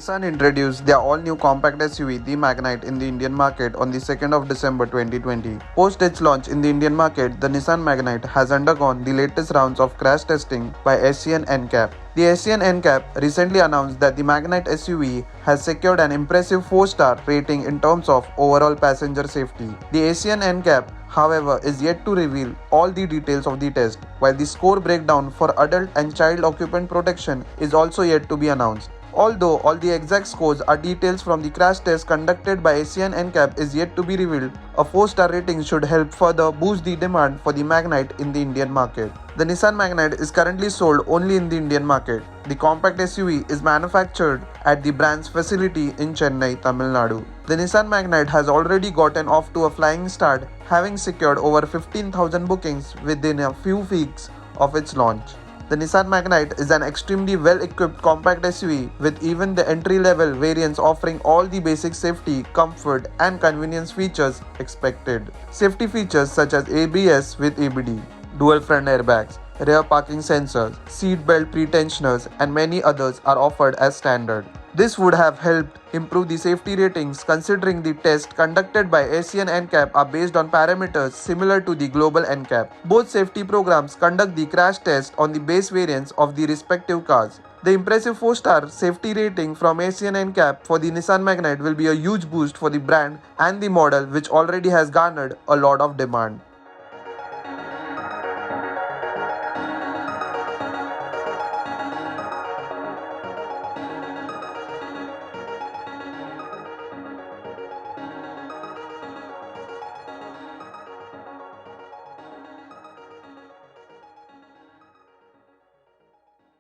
Nissan introduced their all-new compact SUV, the Magnite, in the Indian market on the 2nd of December 2020. Post its launch in the Indian market, the Nissan Magnite has undergone the latest rounds of crash testing by ASEAN NCAP. The ASEAN NCAP recently announced that the Magnite SUV has secured an impressive 4-star rating in terms of overall passenger safety. The ASEAN NCAP, however, is yet to reveal all the details of the test, while the score breakdown for adult and child occupant protection is also yet to be announced. Although all the exact scores are details from the crash test conducted by ASEAN NCAP is yet to be revealed, a 4-star rating should help further boost the demand for the Magnite in the Indian market. The Nissan Magnite is currently sold only in the Indian market. The compact SUV is manufactured at the brand's facility in Chennai, Tamil Nadu. The Nissan Magnite has already gotten off to a flying start, having secured over 15,000 bookings within a few weeks of its launch. The Nissan Magnite is an extremely well-equipped compact SUV with even the entry-level variants offering all the basic safety, comfort and convenience features expected. Safety features such as ABS with ABD, dual front airbags, rear parking sensors, seat belt pretensioners and many others are offered as standard. This would have helped improve the safety ratings considering the tests conducted by ASEAN NCAP are based on parameters similar to the global NCAP. Both safety programs conduct the crash test on the base variants of the respective cars. The impressive 4-star safety rating from ASEAN NCAP for the Nissan Magnite will be a huge boost for the brand and the model, which already has garnered a lot of demand.